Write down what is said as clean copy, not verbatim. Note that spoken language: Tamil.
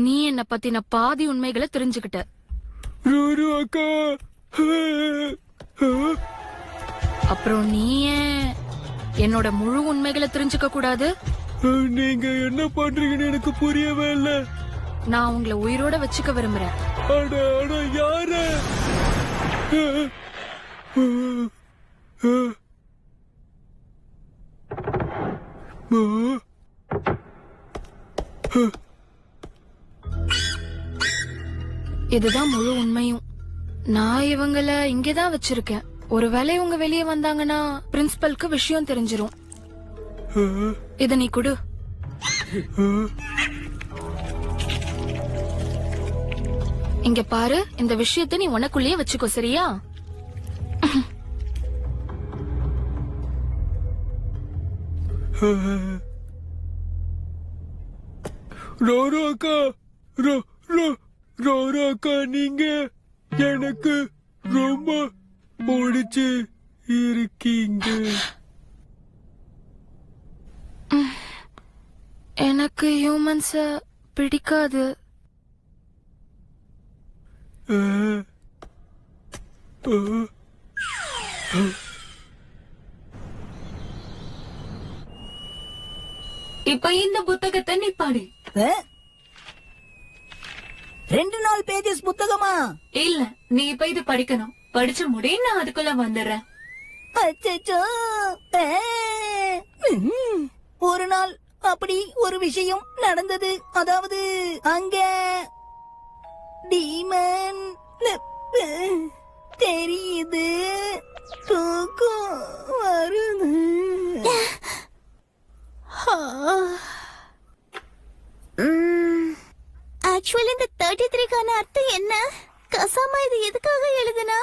நீ என்ன பத்தின பாதி உண்மைகளை தெரிஞ்சுக்கிட்ட. அக்கா. அப்புறம் நீ ஏன் என்னோட முழு உண்மைகளை தெரிஞ்சுக்க கூடாது? நீங்க என்ன பண்றீங்கன்னு எனக்கு புரியவே இல்ல. நான் உங்களை உயிரோட வச்சுக்க விரும்புறேன். யாரு? இதுதான் முழு உண்மையும். நான் இவங்கள இங்கதான் வச்சிருக்கேன். ஒருவேளை இவங்க வெளியே வந்தாங்கன்னா பிரின்சிபலுக்கு விஷயம் தெரிஞ்சிரும். இத நீ கொடு. இங்க பாரு, இந்த விஷயத்தை நீ உனக்குள்ளேயே வச்சுக்கோ, சரியா? அக்கா, நீங்க எனக்கு ரொம்ப பிடிச்சு இருக்கீங்க. எனக்கு ஹியூமன்ஸ பிடிக்காது. இப்ப இந்த புத்தகத்தை நீ படி. 2 நாள் பேஜஸ் புத்தகமா? இல்ல, நீ இப்ப இது படிக்கணும். படிச்சு முடி, நான் அதுக்குள்ள வந்துடுறேன். அச்சச்சோ. ஒரு நாள் அப்படி ஒரு விஷயம் நடந்தது. அதாவது அங்க டீமன் தெரியுது. தூக்கம் வருது. ஆக்சுவலி இந்த 33க்கான அர்த்தம் என்ன? கசாமா இது எதுக்காக எழுதுனா?